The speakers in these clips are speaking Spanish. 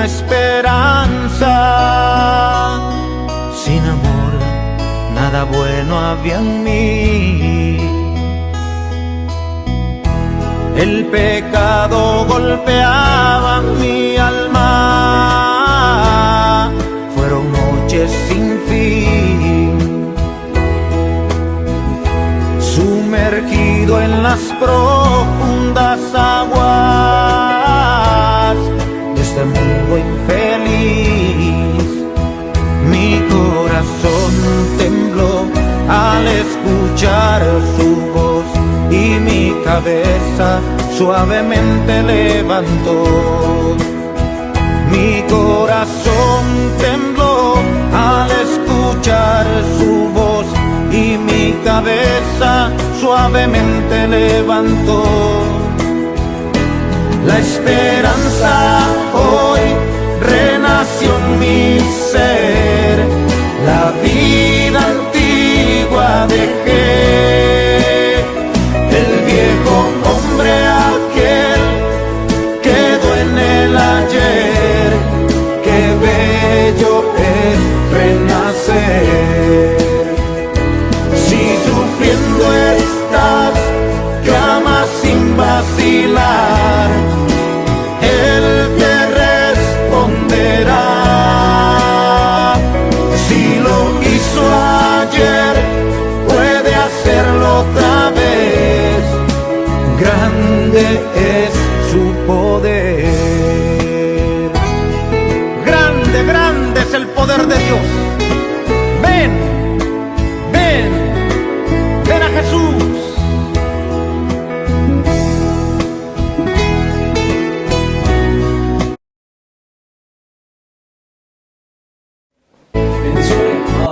esperanza. Sin amor, nada bueno había en mí. El pecado golpeaba mi alma. Fueron noches sin fin, sumergido en las profundas aguas de este mundo infeliz. Mi corazón tembló al escuchar su voz y mi cabeza suavemente levantó. Mi corazón tembló al escuchar su voz y mi cabeza suavemente levantó. La esperanza hoy renació en mi ser, la vida antigua dejé, el viejo hombre aquel quedó en el ayer. Qué bello es renacer. Si sufriendo estás, clama sin vacilar, Él te responderá. Si lo hizo ayer, puede hacerlo otra vez. Grande es su poder. Grande, grande es el poder de Dios. Ven, ven, ven a Jesús.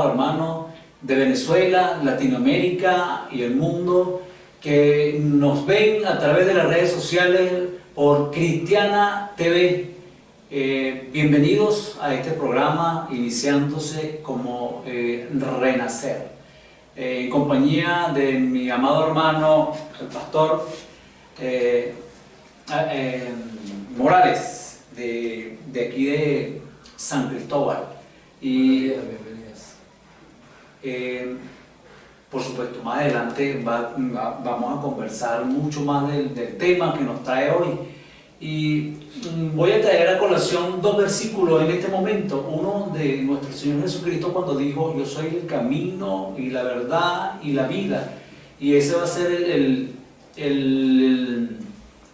Hermano de Venezuela, Latinoamérica y el mundo que nos ven a través de las redes sociales por Cristiana TV. Bienvenidos a este programa iniciándose como Renacer, en compañía de mi amado hermano el pastor Morales de aquí de San Cristóbal. Y por supuesto, más adelante vamos a conversar mucho más del tema que nos trae hoy. Y voy a traer a colación dos versículos en este momento. Uno de nuestro Señor Jesucristo cuando dijo: yo soy el camino y la verdad y la vida. Y ese va a ser el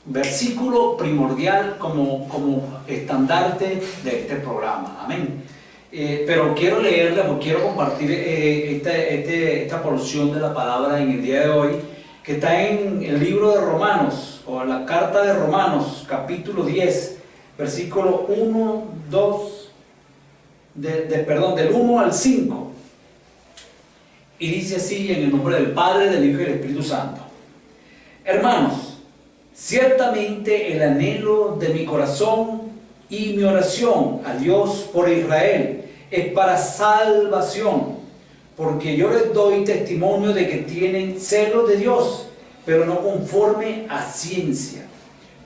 versículo primordial como estandarte de este programa. Amén. Pero quiero leerla, porque quiero compartir esta porción de la palabra en el día de hoy, que está en el libro de Romanos, o la carta de Romanos, capítulo 10, versículo 1, 2, del 1 al 5. Y dice así, en el nombre del Padre, del Hijo y del Espíritu Santo: hermanos, ciertamente el anhelo de mi corazón y mi oración a Dios por Israel es para salvación, porque yo les doy testimonio de que tienen celo de Dios, pero no conforme a ciencia,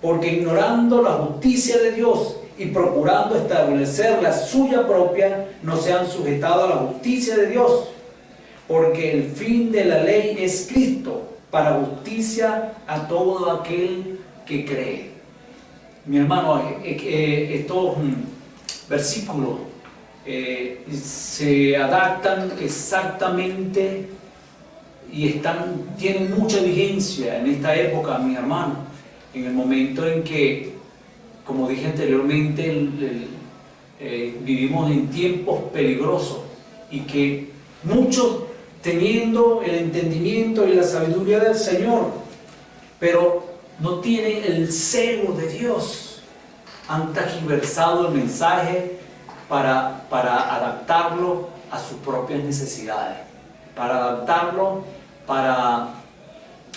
porque ignorando la justicia de Dios y procurando establecer la suya propia, no se han sujetado a la justicia de Dios, porque el fin de la ley es Cristo, para justicia a todo aquel que cree. Mi hermano, estos versículos se adaptan exactamente y tienen mucha vigencia en esta época, mi hermano, en el momento en que, como dije anteriormente, vivimos en tiempos peligrosos, y que muchos, teniendo el entendimiento y la sabiduría del Señor, pero no tienen el celo de Dios, han tergiversado el mensaje para adaptarlo a sus propias necesidades, para adaptarlo, para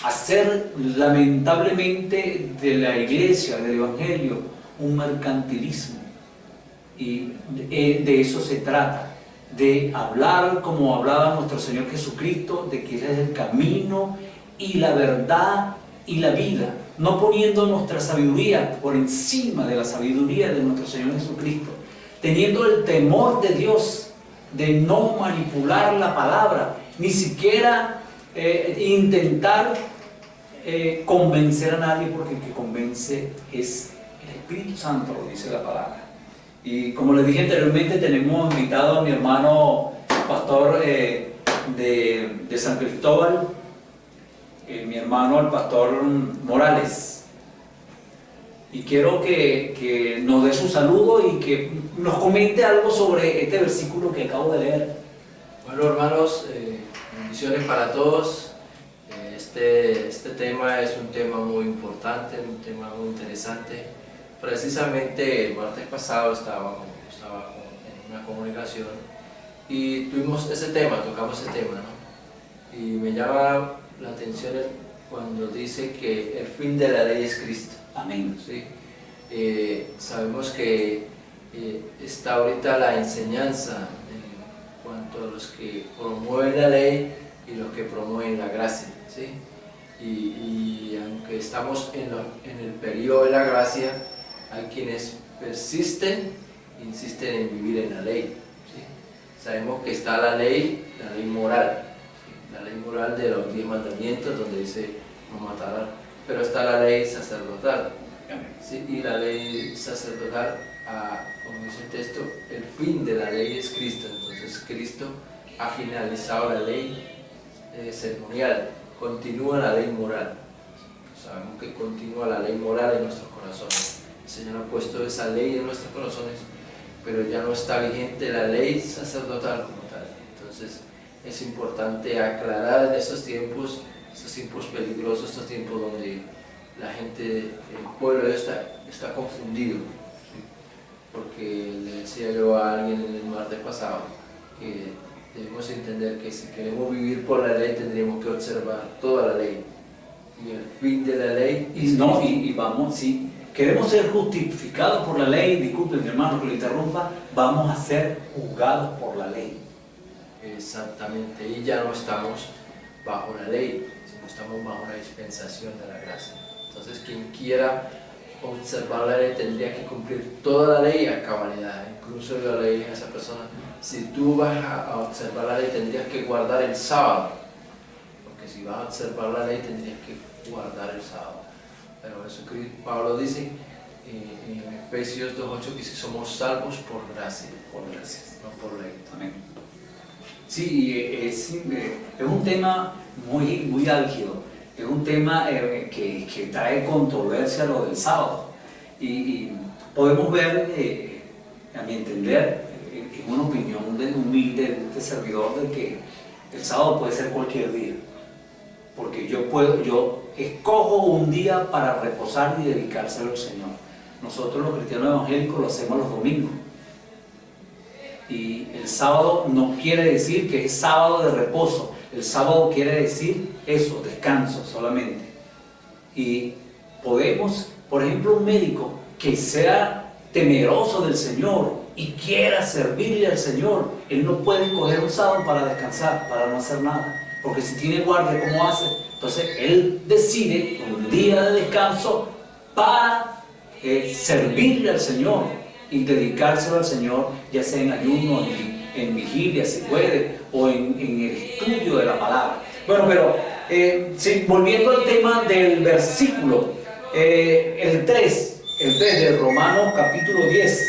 hacer lamentablemente de la iglesia, del evangelio, un mercantilismo. Y de eso se trata, de hablar como hablaba nuestro Señor Jesucristo, de que Él es el camino y la verdad y la vida. no poniendo nuestra sabiduría por encima de la sabiduría de nuestro Señor Jesucristo, teniendo el temor de Dios, de no manipular la palabra, ni siquiera intentar convencer a nadie, porque el que convence es el Espíritu Santo, lo dice la palabra. Y como les dije anteriormente, tenemos invitado a mi hermano pastor de San Cristóbal, mi hermano el pastor Morales, y quiero que nos dé su saludo y que nos comente algo sobre este versículo que acabo de leer. Bueno, hermanos, bendiciones para todos. Este tema es un tema muy importante, un tema muy interesante. Precisamente el martes pasado estaba en una comunicación y tocamos ese tema, ¿no? Y me llama la atención cuando dice que el fin de la ley es Cristo. Amén. ¿Sí? Sabemos que está ahorita la enseñanza en cuanto a los que promueven la ley y los que promueven la gracia, ¿sí? Y aunque estamos en el periodo de la gracia, hay quienes persisten, insisten en vivir en la ley, ¿sí? Sabemos que está la ley moral, ¿sí? La ley moral de los 10 mandamientos, donde dice no matarás, pero está la ley sacerdotal, ¿sí? Y la ley sacerdotal, como dice el texto, el fin de la ley es Cristo. Entonces Cristo ha finalizado la ley ceremonial, continúa la ley moral. Sabemos que continúa la ley moral en nuestros corazones. El Señor ha puesto esa ley en nuestros corazones, pero ya no está vigente la ley sacerdotal como tal. Entonces es importante aclarar en estos tiempos peligrosos, estos tiempos donde la gente, el pueblo está confundido, ¿sí? Porque le decía yo a alguien en el martes pasado que debemos entender que si queremos vivir por la ley tendríamos que observar toda la ley, y el fin de la ley Y vamos, si queremos ser justificados por la ley, disculpen mi hermano que lo interrumpa, vamos a ser juzgados por la ley. Exactamente, y ya no estamos bajo la ley, sino estamos bajo la dispensación de la gracia. Entonces quien quiera observar la ley tendría que cumplir toda la ley a cabalidad. Incluso yo le dije a esa persona, si tú vas a observar la ley tendrías que guardar el sábado, porque si vas a observar la ley tendrías que guardar el sábado. Pero Jesucristo, Pablo dice en Efesios 2:8 que si somos salvos por gracia, no por ley. Amén. Sí, es un tema muy álgido, es un tema que trae controversia lo del sábado. Y podemos ver, a mi entender, en una opinión humilde de este servidor, de que el sábado puede ser cualquier día. Porque yo escojo un día para reposar y dedicárselo al Señor. Nosotros los cristianos evangélicos lo hacemos los domingos. Y el sábado no quiere decir que es sábado de reposo. El sábado quiere decir eso, descanso solamente. Y podemos, por ejemplo, un médico que sea temeroso del Señor y quiera servirle al Señor, él no puede coger un sábado para descansar, para no hacer nada. Porque si tiene guardia, ¿cómo hace? Entonces él decide un día de descanso para servirle al Señor y dedicárselo al Señor, ya sea en ayuno, en vigilia, si puede, o en el estudio de la palabra. Bueno, pero sí, volviendo al tema del versículo, el 3 de Romanos capítulo 10,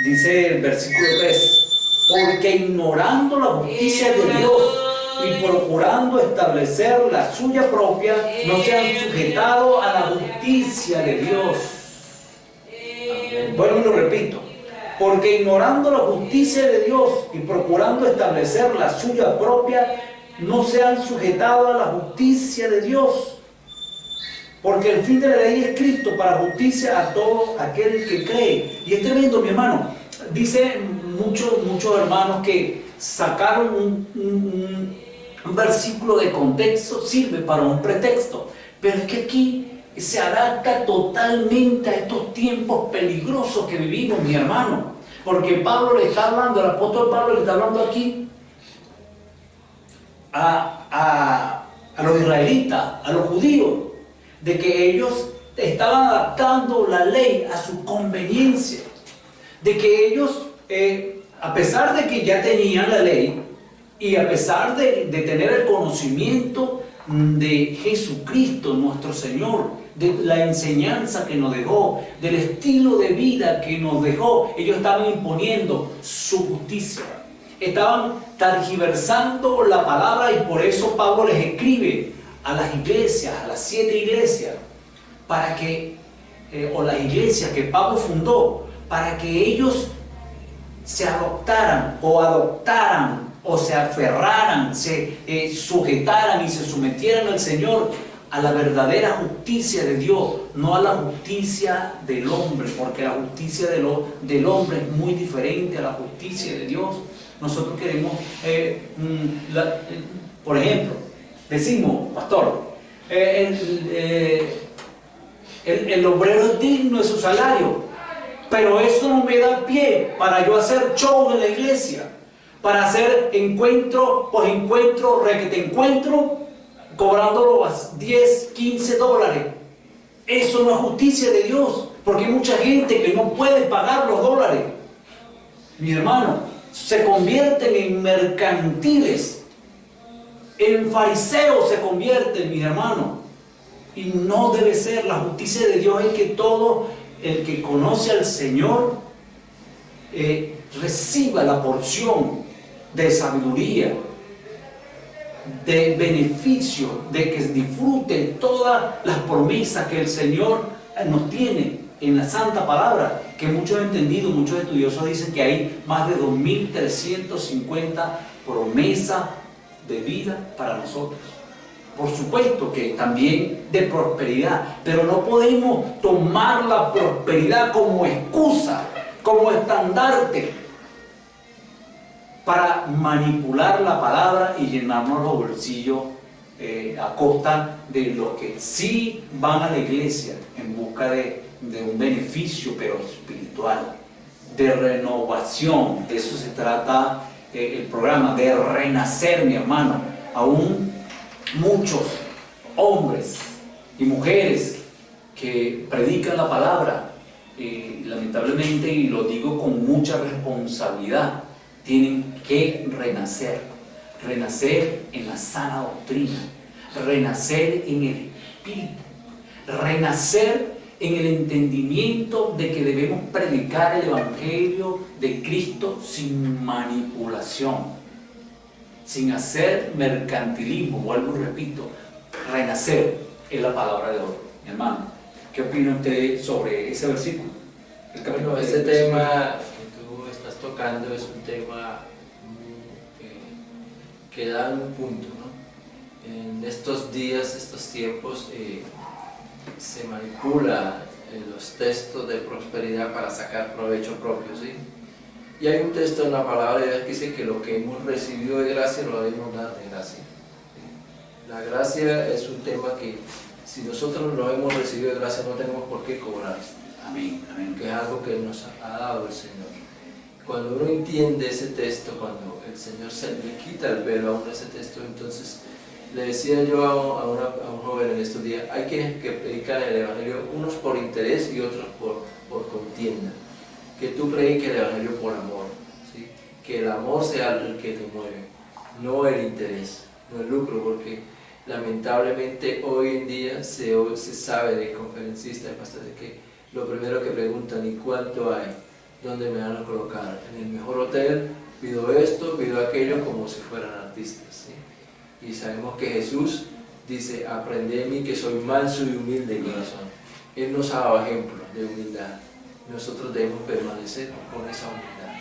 dice el versículo 3, porque ignorando la justicia de Dios y procurando establecer la suya propia, no se han sujetado a la justicia de Dios. Bueno, y lo repito, porque ignorando la justicia de Dios y procurando establecer la suya propia, no se han sujetado a la justicia de Dios. Porque el fin de la ley es Cristo para justicia a todo aquel que cree. Y es tremendo, mi hermano. Dice muchos hermanos que sacaron un versículo de contexto, sirve para un pretexto. Pero es que aquí se adapta totalmente a estos tiempos peligrosos que vivimos, mi hermano. Porque Pablo le está hablando, el apóstol Pablo le está hablando aquí a los israelitas, a los judíos, de que ellos estaban adaptando la ley a su conveniencia, de que ellos, a pesar de que ya tenían la ley y a pesar de tener el conocimiento de Jesucristo nuestro Señor, de la enseñanza que nos dejó, del estilo de vida que nos dejó, ellos estaban imponiendo su justicia, estaban tergiversando la palabra, y por eso Pablo les escribe a las iglesias, a las 7 iglesias, para que, o las iglesias que Pablo fundó, para que ellos se adoptaran o se aferraran, se sujetaran y se sometieran al Señor, a la verdadera justicia de Dios, no a la justicia del hombre, porque la justicia del hombre es muy diferente a la justicia de Dios. Nosotros queremos, por ejemplo, decimos, pastor, el obrero es digno de su salario, pero eso no me da pie para yo hacer show en la iglesia, para hacer encuentro, requete encuentro, cobrándolo a 10, 15 dólares. Eso no es justicia de Dios, porque hay mucha gente que no puede pagar los dólares. Mi hermano, se convierten en mercantiles, en fariseos se convierten, mis hermanos, y no debe ser. La justicia de Dios es que todo el que conoce al Señor reciba la porción de sabiduría, de beneficio, de que disfrute todas las promesas que el Señor nos tiene en la Santa Palabra, que muchos han entendido, muchos estudiosos dicen que hay más de 2350 promesas de vida para nosotros. Por supuesto que también de prosperidad, pero no podemos tomar la prosperidad como excusa, como estandarte para manipular la palabra y llenarnos los bolsillos a costa de los que sí van a la iglesia en busca de un beneficio, pero espiritual, de renovación. De eso se trata el programa, de renacer, mi hermano. Aún muchos hombres y mujeres que predican la palabra, lamentablemente, y lo digo con mucha responsabilidad, tienen que renacer en la sana doctrina, renacer en el espíritu, renacer en el entendimiento de que debemos predicar el evangelio de Cristo sin manipulación, sin hacer mercantilismo. Vuelvo y repito, renacer es la palabra de hoy. Mi hermano, ¿qué opina usted sobre ese versículo? Bueno, ese tema tocando es un tema que da un punto, ¿no? En estos días, estos tiempos, se manipula los textos de prosperidad para sacar provecho propio, ¿sí? Y hay un texto en la palabra de Dios que dice que lo que hemos recibido de gracia lo debemos dar de gracia, ¿sí? La gracia es un tema que, si nosotros lo hemos recibido de gracia, no tenemos por qué cobrar. Amén, amén. Que es algo que nos ha dado el Señor. Cuando uno entiende ese texto, cuando el Señor se le quita el velo a uno ese texto, entonces le decía yo a un joven en estos días, hay quienes que predican el Evangelio, unos por interés y otros por contienda. Que tú prediques el Evangelio por amor, ¿sí? Que el amor sea el que te mueve, no el interés, no el lucro, porque lamentablemente hoy en día se sabe de conferencistas, de pastores, que lo primero que preguntan, ¿y cuánto hay? ¿Dónde me van a colocar? En el mejor hotel, pido esto, pido aquello, como si fueran artistas, ¿sí? Y sabemos que Jesús dice, aprended de mí que soy manso y humilde de corazón. Él nos ha dado ejemplo de humildad. Nosotros debemos permanecer con esa humildad,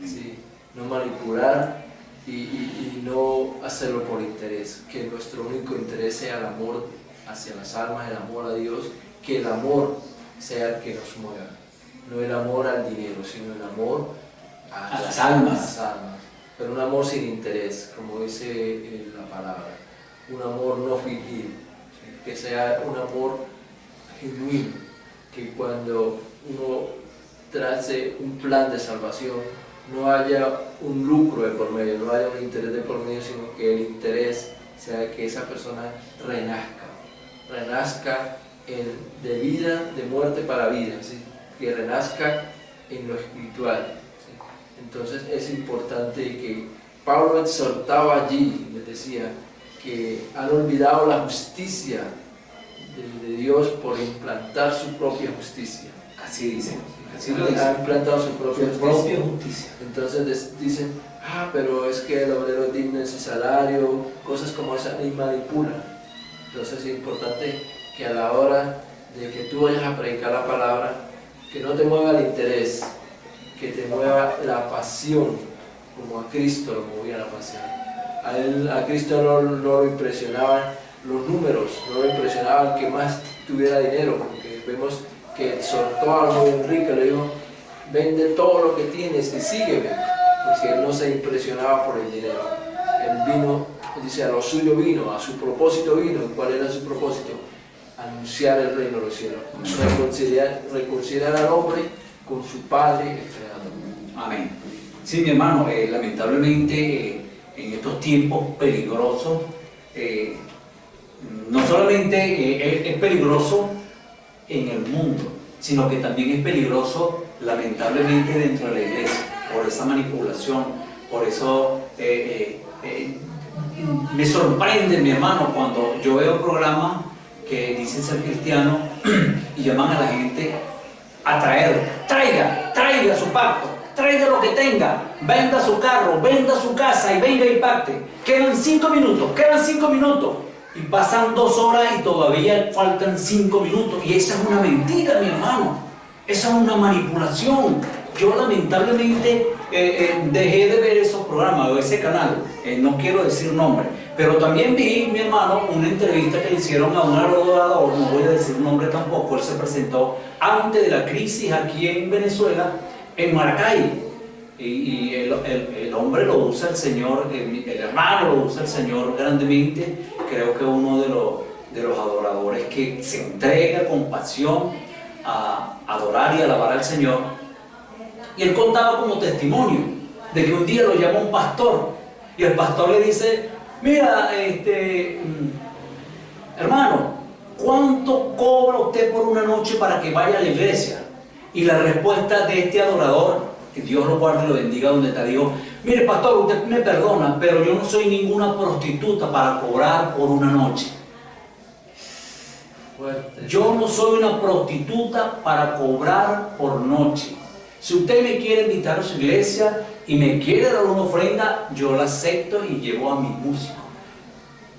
¿sí? No manipular y no hacerlo por interés, que nuestro único interés sea el amor hacia las almas, el amor a Dios, que el amor sea el que nos mueva. No el amor al dinero, sino el amor a las almas. Pero un amor sin interés, como dice la palabra. Un amor no fingido, ¿sí? Que sea un amor genuino, que cuando uno trace un plan de salvación, no haya un lucro de por medio, no haya un interés de por medio, sino que el interés sea que esa persona renazca renazca de vida, de muerte para vida, ¿sí? Que renazca en lo espiritual, ¿sí? Entonces es importante que Pablo exhortaba allí, les decía, que han olvidado la justicia de Dios por implantar su propia justicia. Así dice, así Han lo dice. implantado su propia Su justicia. propia justicia. Entonces dicen, pero es que el obrero es digno de su salario, cosas como esa, y manipulan. Entonces es importante que a la hora de que tú vayas a predicar la palabra, que no te mueva el interés, que te mueva la pasión, como a Cristo lo movía la pasión. A Cristo no lo impresionaban los números, no lo impresionaba el que más tuviera dinero, porque vemos que exhortó al joven rico, le dijo, vende todo lo que tienes y sígueme, porque él no se impresionaba por el dinero. Él vino, dice, a lo suyo vino, a su propósito vino. ¿Cuál era su propósito? Anunciar el reino de los cielos, reconciliar al hombre con su Padre el Creador. Amén. Sí, mi hermano, lamentablemente en estos tiempos peligrosos, no solamente es peligroso en el mundo, sino que también es peligroso lamentablemente dentro de la iglesia, por esa manipulación, por eso me sorprende, mi hermano, cuando yo veo programas que dicen ser cristianos y llaman a la gente a traer, traiga su pacto, traiga lo que tenga, venda su carro, venda su casa y venga y pacte. Quedan 5 minutos. Y pasan 2 horas y todavía faltan 5 minutos. Y esa es una mentira, mi hermano. Esa es una manipulación. Yo lamentablemente dejé de ver esos programas o ese canal. No quiero decir nombre. Pero también vi, mi hermano, una entrevista que le hicieron a un adorador, no voy a decir nombre tampoco. Él se presentó antes de la crisis aquí en Venezuela, en Maracay. Y el hombre lo usa el Señor, el hermano lo usa el Señor grandemente. Creo que uno de los adoradores que se entrega con pasión a adorar y alabar al Señor. Y él contaba como testimonio de que un día lo llama un pastor y el pastor le dice, mira, hermano, ¿cuánto cobra usted por una noche para que vaya a la iglesia? Y la respuesta de este adorador, que Dios lo guarde y lo bendiga donde te digo, mire pastor, usted me perdona, pero yo no soy ninguna prostituta para cobrar por una noche. Yo no soy una prostituta para cobrar por noche. Si usted me quiere invitar a su iglesia y me quiere dar una ofrenda, yo la acepto y llevo a mi músico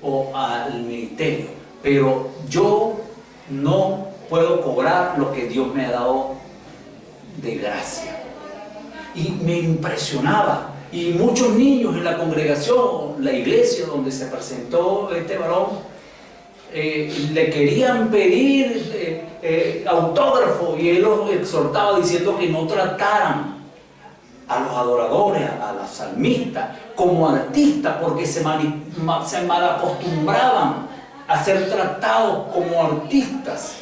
o al ministerio. Pero yo no puedo cobrar lo que Dios me ha dado de gracia. Y me impresionaba. Y muchos niños en la congregación, la iglesia donde se presentó este varón, le querían pedir autógrafo y él los exhortaba diciendo que no trataran a los adoradores, a los salmistas como artistas, porque se malacostumbraban a ser tratados como artistas.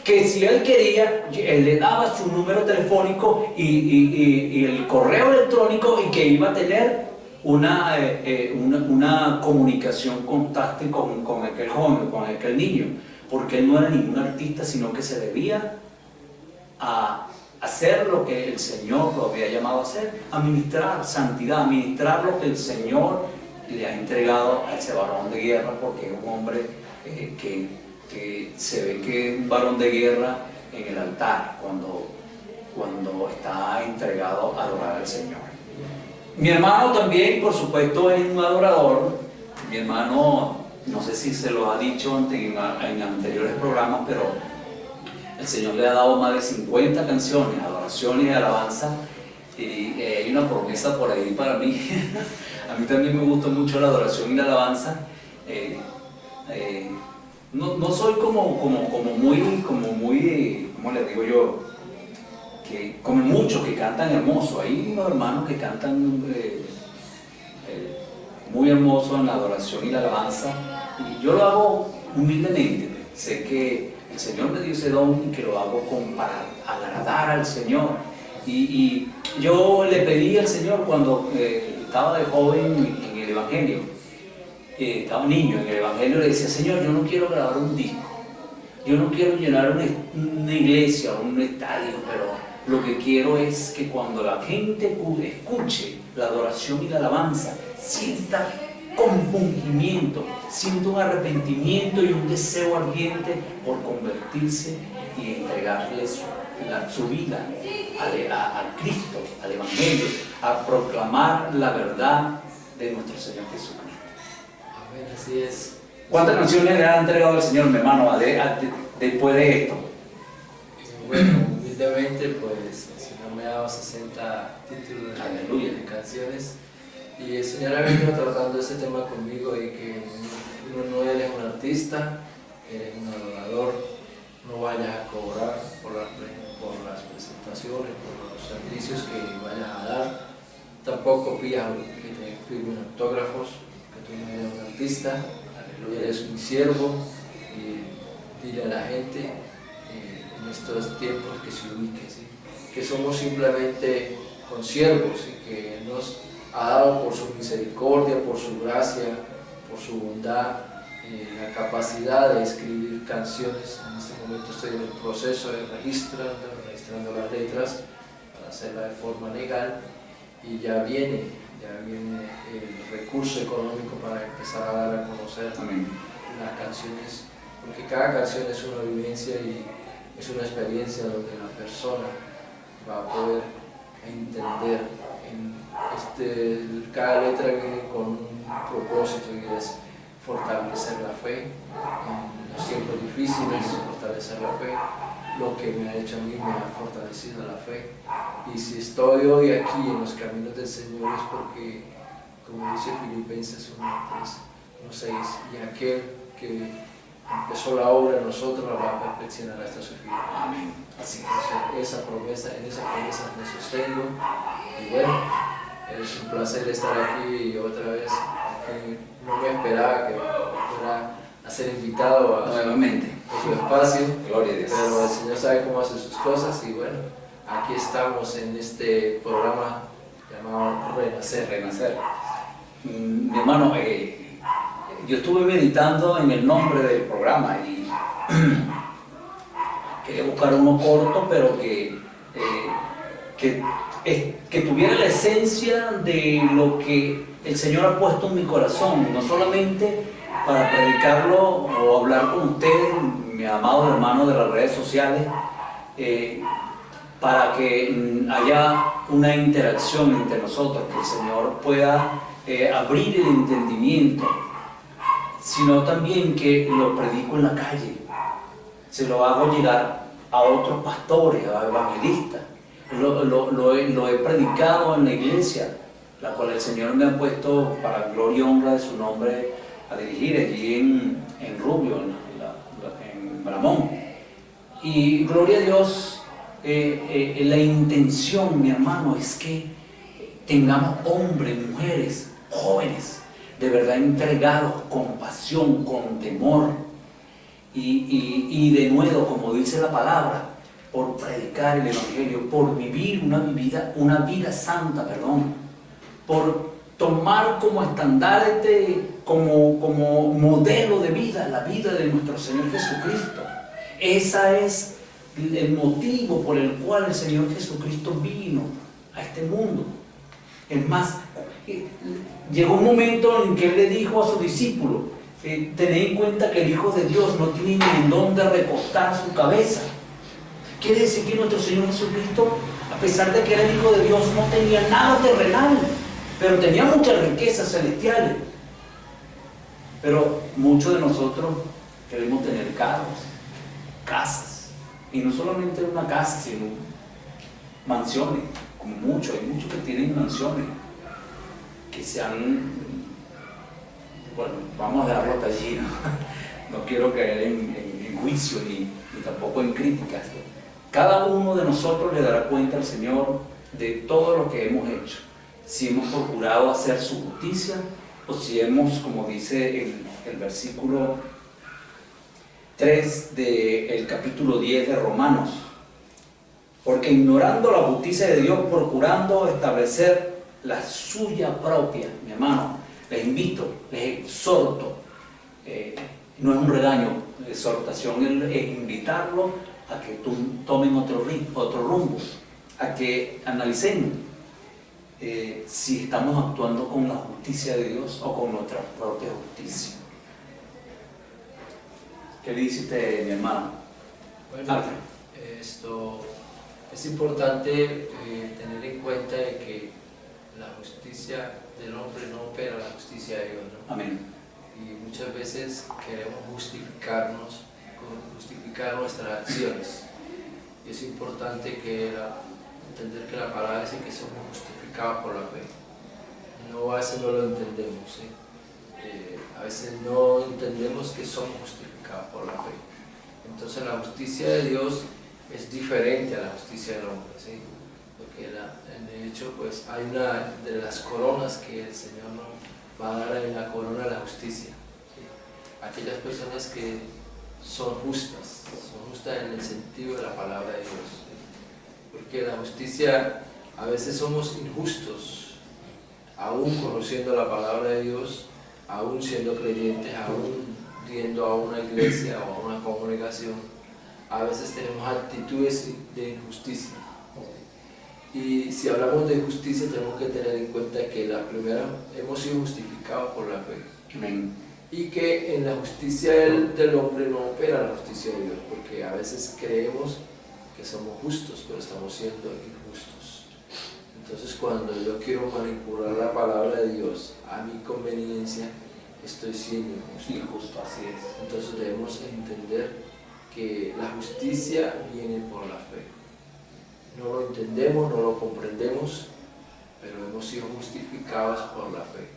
Que si él quería, él le daba su número telefónico y el correo electrónico y que iba a tener una comunicación constante con aquel joven, con aquel niño, porque él no era ningún artista, sino que se debía a hacer lo que el Señor lo había llamado a hacer, administrar santidad, administrar lo que el Señor le ha entregado a ese varón de guerra, porque es un hombre que se ve que es un varón de guerra en el altar cuando está entregado a adorar al Señor. Mi hermano también, por supuesto, es un adorador. Mi hermano, no sé si se lo ha dicho en anteriores programas, pero el Señor le ha dado más de 50 canciones, adoraciones y alabanza, y hay una promesa por ahí para mí. A mí también me gusta mucho la adoración y la alabanza. No soy como muy, ¿cómo le digo yo? Que como muchos que cantan hermoso. Hay unos hermanos que cantan muy hermoso en la adoración y la alabanza, y yo lo hago humildemente. Sé que el Señor me dio ese don y que lo hago para agradar al Señor. Y yo le pedí al Señor cuando estaba de joven en el Evangelio, estaba niño en el Evangelio, le decía, Señor, yo no quiero grabar un disco, Yo no quiero llenar una iglesia o un estadio, pero lo que quiero es que cuando la gente escuche la adoración y la alabanza, sienta compungimiento, sienta un arrepentimiento y un deseo ardiente por convertirse y entregarle su vida a Cristo, al Evangelio, a proclamar la verdad de nuestro Señor Jesucristo. Amén, así es. ¿Cuántas canciones le ha entregado el Señor, mi hermano, después de esto? Bueno, humildemente, pues el Señor me ha dado 60 títulos de canciones, y el Señor ha venido tratando ese tema conmigo, y que uno no eres un artista, eres un adorador, no vayas a cobrar por las presentaciones, por los servicios que vayas a dar, tampoco pidas que te firmen autógrafos, que tú no eres un artista, eres un siervo, y dile a la gente en estos tiempos que se ubique, ¿sí? Que somos simplemente consiervos, y que nos ha dado por su misericordia, por su gracia, por su bondad, la capacidad de escribir canciones. En este momento estoy en el proceso de registrando las letras para hacerla de forma legal, y ya viene el recurso económico para empezar a dar a conocer también las canciones, porque cada canción es una vivencia y es una experiencia donde la persona va a poder entender. Cada letra viene con un propósito, y es fortalecer la fe en los tiempos difíciles, fortalecer la fe. Lo que me ha hecho a mí me ha fortalecido la fe, y si estoy hoy aquí en los caminos del Señor es porque, como dice Filipenses 1:6, y aquel que empezó la obra en nosotros la va a perfeccionar hasta su fin. Amén. Así que en esa promesa me sostengo, y bueno, es un placer estar aquí otra vez. Aquí no me esperaba que fuera a ser invitado nuevamente a su espacio. Gloria a Dios. Pero el Señor sabe cómo hace sus cosas, y bueno, aquí estamos en este programa llamado Renacer. Mi hermano, yo estuve meditando en el nombre del programa y quería buscar uno corto, pero que tuviera la esencia de lo que el Señor ha puesto en mi corazón, no solamente para predicarlo o hablar con ustedes, mis amados hermanos de las redes sociales, para que haya una interacción entre nosotros, que el Señor pueda abrir el entendimiento, sino también que lo predico en la calle, se lo hago llegar a otros pastores, a evangelistas. Lo he predicado en la iglesia, la cual el Señor me ha puesto para gloria y honra de su nombre a dirigir allí en Rubio, en Bramón. Y gloria a Dios, la intención, mi hermano, es que tengamos hombres, mujeres, jóvenes, de verdad entregados con pasión, con temor, y de nuevo, como dice la palabra, por predicar el Evangelio, por vivir una vida santa, por tomar como estandarte, como modelo de vida, la vida de nuestro Señor Jesucristo. Ese es el motivo por el cual el Señor Jesucristo vino a este mundo. Es más, llegó un momento en que Él le dijo a sus discípulos, tened en cuenta que el Hijo de Dios no tiene ni en dónde recostar su cabeza. Quiere decir que nuestro Señor Jesucristo, a pesar de que era el Hijo de Dios, no tenía nada terrenal, pero tenía muchas riquezas celestiales. Pero muchos de nosotros queremos tener carros, casas, y no solamente una casa, sino mansiones, como muchos, hay muchos que tienen mansiones, que se han, bueno, vamos a dejarlo hasta allí, no quiero caer en juicio ni tampoco en críticas. Cada uno de nosotros le dará cuenta al Señor de todo lo que hemos hecho, si hemos procurado hacer su justicia, o si hemos, como dice el versículo 3 del capítulo 10 de Romanos, porque ignorando la justicia de Dios, procurando establecer la suya propia, mi hermano, les invito, les exhorto, no es un regaño, exhortación es invitarlo a que tomen otro rumbo, a que analicemos si estamos actuando con la justicia de Dios o con nuestra propia justicia. ¿Qué le dice usted, mi hermano? Bueno, esto es importante tener en cuenta de que la justicia del hombre no opera la justicia de Dios, ¿no? Amén. Y muchas veces queremos justificar nuestras acciones. Y es importante entender que la palabra dice que somos justificados por la fe. No, a veces no lo entendemos, ¿sí? A veces no entendemos que somos justificados por la fe. Entonces la justicia de Dios es diferente a la justicia del hombre, ¿sí? Porque de hecho pues hay una de las coronas que el Señor nos va a dar en la corona de la justicia, ¿sí? Aquellas personas que son justas en el sentido de la palabra de Dios, ¿sí? Porque la justicia, a veces somos injustos, aún conociendo la palabra de Dios, aún siendo creyentes, aún yendo a una iglesia o a una congregación, a veces tenemos actitudes de injusticia. Y si hablamos de justicia, tenemos que tener en cuenta que la primera, hemos sido justificados por la fe. Amén. Y que en la justicia del hombre no opera la justicia de Dios, porque a veces creemos que somos justos, pero estamos siendo injustos. Entonces, cuando yo quiero manipular la palabra de Dios a mi conveniencia, estoy siendo injusto. Así es. Entonces debemos entender que la justicia viene por la fe. No lo entendemos, no lo comprendemos, pero hemos sido justificados por la fe.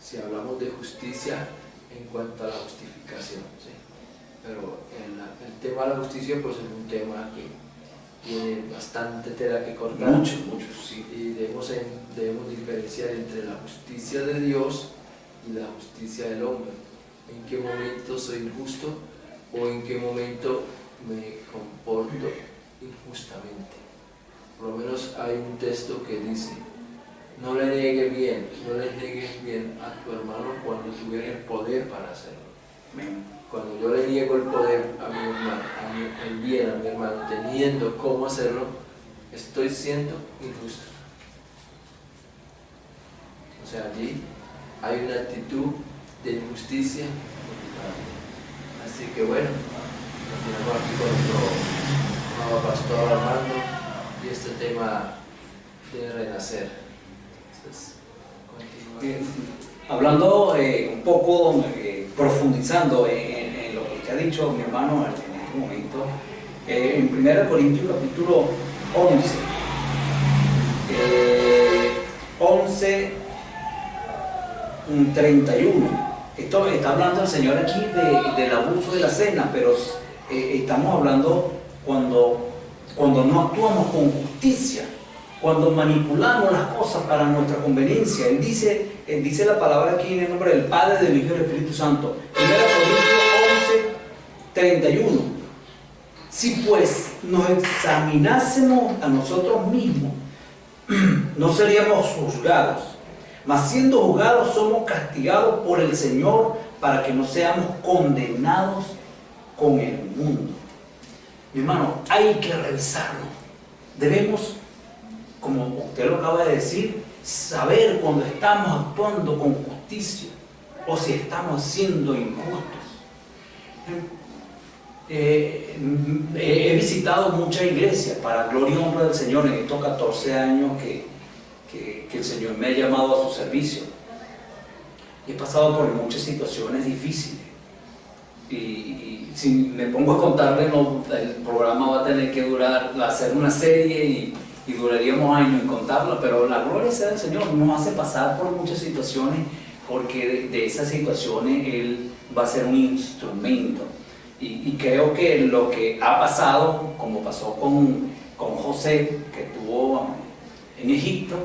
Si hablamos de justicia en cuanto a la justificación, ¿sí? Pero el tema de la justicia pues es un tema que tiene bastante tela que cortar. Mucho, sí. Y debemos diferenciar entre la justicia de Dios y la justicia del hombre. ¿En qué momento soy injusto o en qué momento me comporto injustamente? Por lo menos hay un texto que dice: no le niegues bien a tu hermano cuando tuvieras el poder para hacerlo. Amén. Cuando yo le niego el poder a mi hermano, el bien a mi hermano, teniendo cómo hacerlo, estoy siendo injusto. O sea, allí hay una actitud de injusticia. Así que bueno, continuamos aquí con nuestro nuevo pastor Armando y este tema de renacer. Entonces, hablando un poco, profundizando en lo que usted ha dicho mi hermano en este momento, en 1 Corintios capítulo 31. Esto está hablando el Señor aquí del abuso de la cena, pero estamos hablando cuando no actuamos con justicia, cuando manipulamos las cosas para nuestra conveniencia. Él dice la palabra aquí en el nombre del Padre, del Hijo y del Espíritu Santo. 1 Corintios 11:31. Si pues nos examinásemos a nosotros mismos, no seríamos juzgados, mas siendo juzgados somos castigados por el Señor para que no seamos condenados con el mundo. Mi hermano, hay que revisarlo. Debemos, como usted lo acaba de decir, saber cuando estamos actuando con justicia o si estamos siendo injustos. He visitado muchas iglesias para gloria y honra del Señor en estos 14 años que el Señor me ha llamado a su servicio. He pasado por muchas situaciones difíciles y si me pongo a contarle, el programa va a tener que hacer una serie y duraríamos años en contarlo, pero la gloria sea del Señor nos hace pasar por muchas situaciones, porque de esas situaciones Él va a ser un instrumento. Y creo que lo que ha pasado, como pasó con José, que estuvo en Egipto,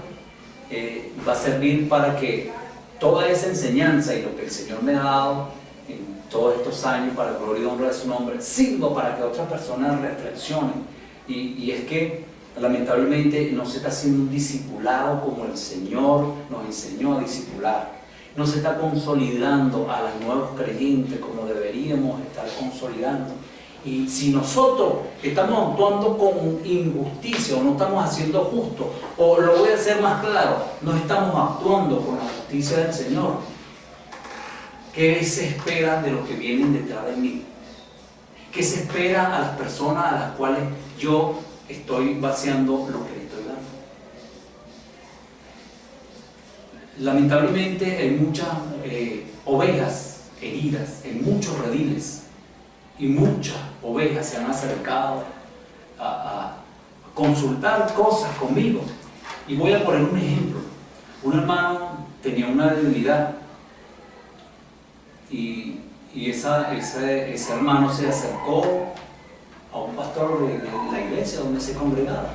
va a servir para que toda esa enseñanza y lo que el Señor me ha dado en todos estos años, para la gloria y honra de su nombre, sirva para que otras personas reflexionen. Y es que lamentablemente no se está haciendo un discipulado como el Señor nos enseñó a discipular. no se está consolidando a los nuevos creyentes como deberíamos estar consolidando. Y si nosotros estamos actuando con injusticia o no estamos haciendo justo, o lo voy a hacer más claro, no estamos actuando con la justicia del Señor, ¿qué se espera de los que vienen detrás de mí? ¿Qué se espera a las personas a las cuales yo estoy vaciando lo que le estoy dando? Lamentablemente hay muchas ovejas heridas en muchos rediles, y muchas ovejas se han acercado a consultar cosas conmigo. Y voy a poner un ejemplo. Un hermano tenía una debilidad y ese hermano se acercó a un pastor de la iglesia donde se congregaba,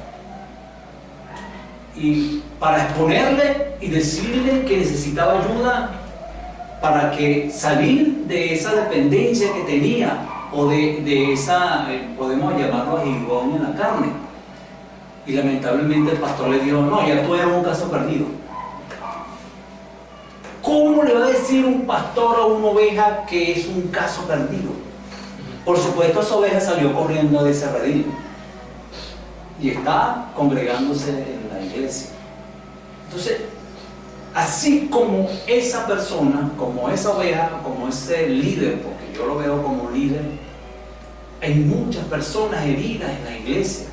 y para exponerle y decirle que necesitaba ayuda para que salir de esa dependencia que tenía, o de esa, podemos llamarlo agigón en la carne. Y lamentablemente el pastor le dijo: no, ya tú eres un caso perdido. ¿Cómo le va a decir un pastor a una oveja que es un caso perdido? Por supuesto, esa oveja salió corriendo de ese redil y está congregándose en la iglesia. Entonces, así como esa persona, como esa oveja, como ese líder, porque yo lo veo como líder, hay muchas personas heridas en la iglesia,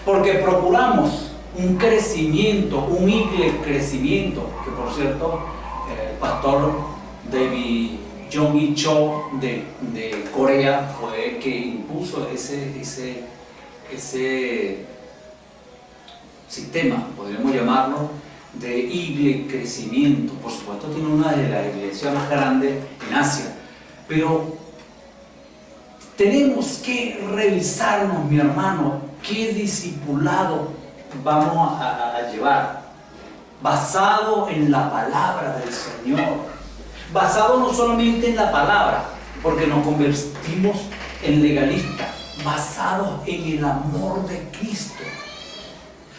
porque procuramos un crecimiento, un crecimiento, que por cierto, el pastor David Jong-il Cho de Corea fue el que impuso ese sistema, podríamos llamarlo, de crecimiento. Por supuesto, tiene una de las iglesias más grandes en Asia, pero tenemos que revisarnos, mi hermano, qué discipulado vamos a llevar, basado en la palabra del Señor, basado no solamente en la palabra, porque nos convertimos en legalistas, basado en el amor de Cristo.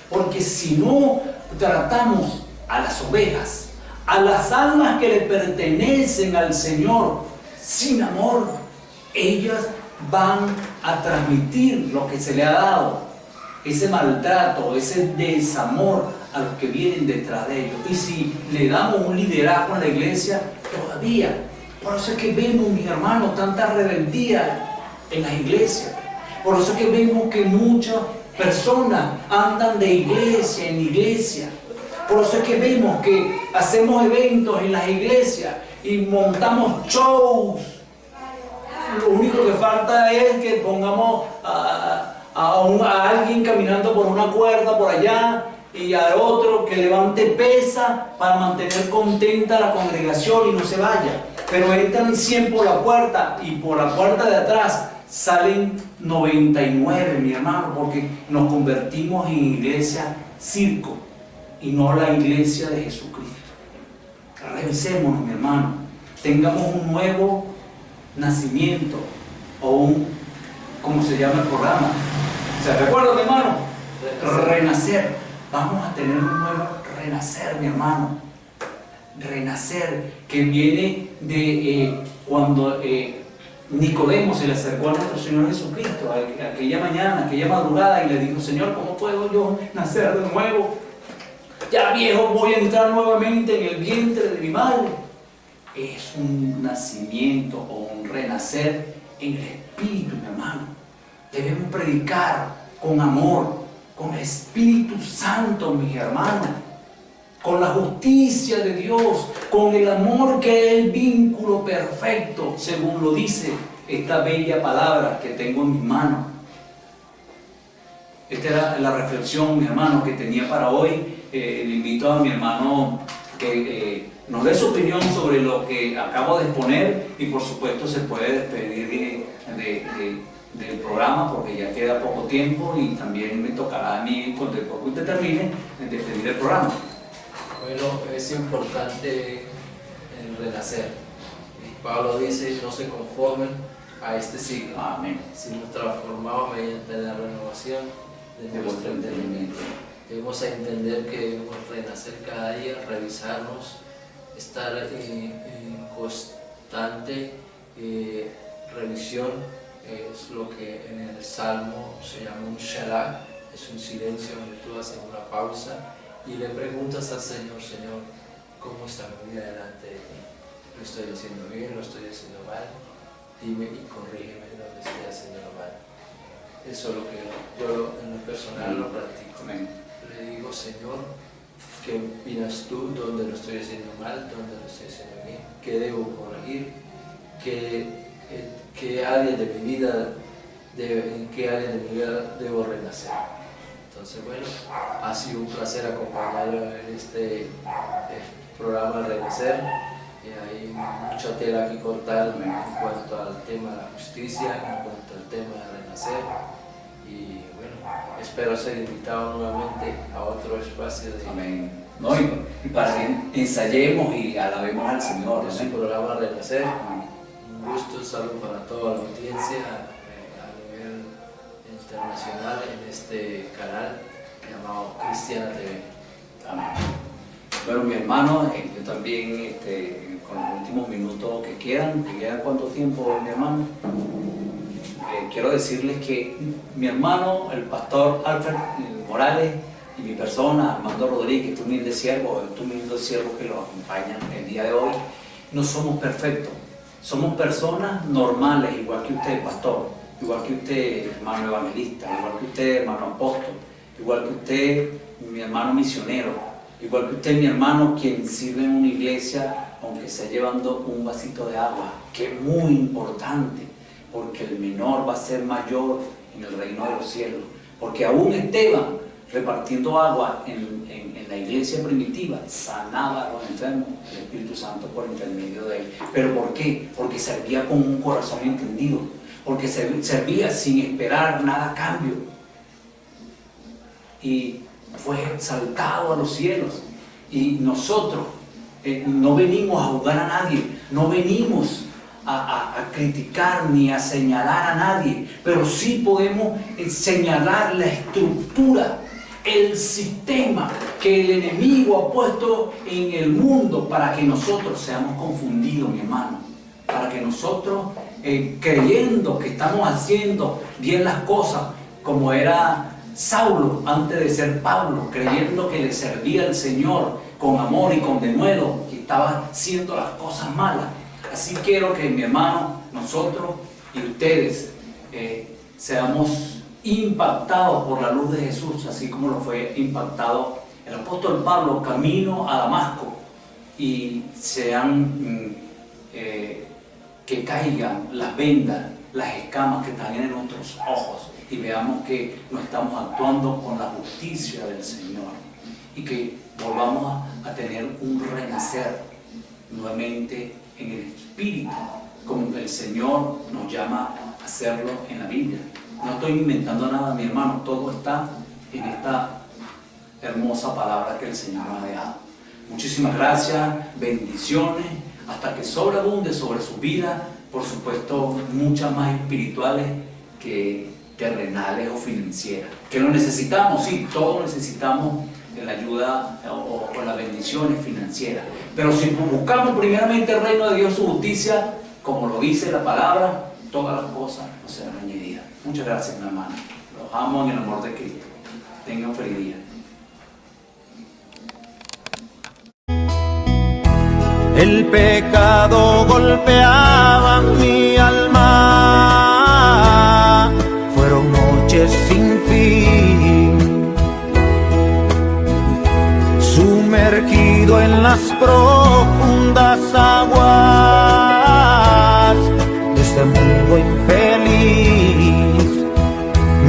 Porque si no tratamos a las ovejas, a las almas que le pertenecen al Señor, sin amor, ellas van a transmitir lo que se le ha dado, ese maltrato, ese desamor a los que vienen detrás de ellos. Y si le damos un liderazgo en la iglesia, todavía. Por eso es que vemos, mis hermanos, tanta rebeldía en las iglesias. Por eso es que vemos que muchas personas andan de iglesia en iglesia. Por eso es que vemos que hacemos eventos en las iglesias y montamos shows. Lo único que falta es que pongamos a alguien caminando por una cuerda por allá y a otro que levante pesa para mantener contenta a la congregación y no se vaya. Pero entran 100 por la puerta y por la puerta de atrás salen 99, mi hermano, porque nos convertimos en iglesia circo y no la iglesia de Jesucristo. Revisémonos, mi hermano, tengamos un nuevo nacimiento, o un, ¿cómo se llama el programa? ¿Se recuerda, mi hermano? Renacer. Vamos a tener un nuevo renacer, mi hermano. Renacer, que viene de cuando Nicodemo se le acercó a nuestro Señor Jesucristo aquella mañana, aquella madrugada, y le dijo: Señor, ¿cómo puedo yo nacer de nuevo? Ya viejo, voy a entrar nuevamente en el vientre de mi madre. Es un nacimiento o un renacer en el Espíritu, mi hermano. Debemos predicar con amor, con el Espíritu Santo, mis hermanos, con la justicia de Dios, con el amor que es el vínculo perfecto, según lo dice esta bella palabra que tengo en mis manos. Esta era la reflexión, mi hermano, que tenía para hoy. Le invito a mi hermano que nos dé su opinión sobre lo que acabo de exponer, y por supuesto se puede despedir del programa porque ya queda poco tiempo, y también me tocará a mí, cuando usted termine, despedir el programa. Bueno, es importante el renacer. Pablo dice: no se conformen a este siglo, Amén, sino transformados mediante la renovación de nuestro entendimiento. Debemos entender que debemos renacer cada día, revisarnos, estar en constante revisión. Es lo que en el Salmo se llama un shalak, es un silencio donde tú haces una pausa y le preguntas al Señor: Señor, ¿cómo está mi vida delante de ti? ¿Lo estoy haciendo bien? ¿Lo estoy haciendo mal? Dime y corrígeme donde estoy haciendo mal. Eso es lo que yo en lo personal lo practico. Le digo: Señor, ¿qué opinas tú? ¿Dónde lo estoy haciendo mal? ¿Dónde lo estoy haciendo bien? ¿Qué debo corregir? ¿Qué área de mi vida, en qué área de mi vida debo renacer? Entonces, bueno, ha sido un placer acompañarlo en este programa Renacer. Hay mucha tela que cortar en cuanto al tema de la justicia, en cuanto al tema de renacer. Y bueno, espero ser invitado nuevamente a otro espacio de... Amén. No, y para que ensayemos y alabemos al Señor. Es un programa Renacer. Un gusto, un saludo para toda la audiencia a nivel internacional en este canal llamado Cristiana TV. Amén. Bueno, mi hermano, yo también, con los últimos minutos que quedan ¿cuánto tiempo, mi hermano? Quiero decirles que mi hermano, el pastor Alfred Morales, y mi persona, Armando Rodríguez, tu humilde siervo que lo acompañan el día de hoy, no somos perfectos. Somos personas normales, igual que usted, pastor, igual que usted, hermano evangelista, igual que usted, hermano apóstol, igual que usted, mi hermano misionero, igual que usted, mi hermano, quien sirve en una iglesia, aunque sea llevando un vasito de agua, que es muy importante, porque el menor va a ser mayor en el reino de los cielos. Porque aún Esteban, repartiendo agua en la iglesia primitiva, sanaba a los enfermos, el Espíritu Santo por intermedio de él. ¿Pero por qué? Porque servía con un corazón entendido, porque servía sin esperar nada a cambio. Y fue exaltado a los cielos. Y nosotros no venimos a juzgar a nadie, no venimos a criticar ni a señalar a nadie, pero sí podemos señalar la estructura, el sistema que el enemigo ha puesto en el mundo para que nosotros seamos confundidos, mi hermano, para que nosotros creyendo que estamos haciendo bien las cosas, como era Saulo antes de ser Pablo, creyendo que le servía al Señor con amor y con denuedo, que estaba haciendo las cosas malas. Así quiero que, mi hermano, nosotros y ustedes seamos impactados por la luz de Jesús, así como lo fue impactado el apóstol Pablo camino a Damasco, y sean que caigan las vendas, las escamas que están en nuestros ojos, y veamos que no estamos actuando con la justicia del Señor, y que volvamos a tener un renacer nuevamente en el Espíritu, como el Señor nos llama a hacerlo en la Biblia. No estoy inventando nada, mi hermano, todo está en esta hermosa palabra que el Señor nos ha dejado. Muchísimas gracias, bendiciones, hasta que sobreabunde sobre su vida, por supuesto, muchas más espirituales que terrenales o financieras. Que lo necesitamos, sí, todos necesitamos la ayuda o las bendiciones financieras. Pero si buscamos primeramente el reino de Dios, su justicia, como lo dice la palabra, todas las cosas nos serán añadidas. Muchas gracias, mi hermano. Los amo en el amor de Cristo. Tengan un feliz día. El pecado golpeaba mi alma, fueron noches sin fin, sumergido en las profundas aguas de este mundo infeliz.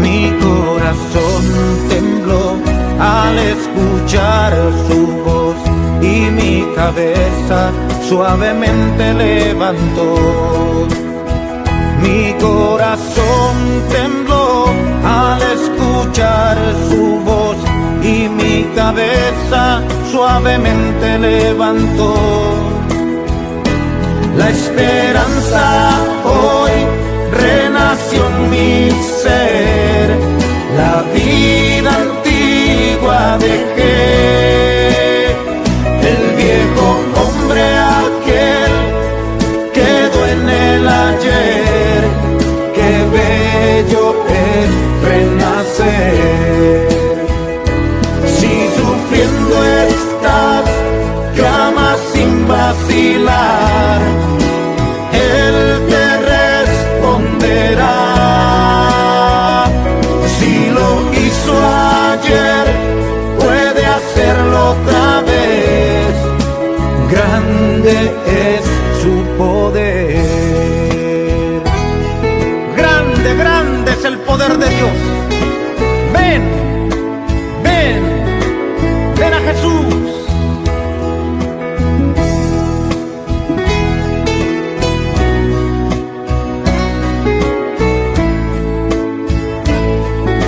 Mi corazón tembló al escuchar su voz y mi cabeza suavemente levantó. Mi corazón tembló al escuchar su voz y mi cabeza suavemente levantó. La esperanza hoy renació en mi ser, la vida antigua dejé, el viejo hombre grande es su poder. Grande, grande es el poder de Dios. Ven,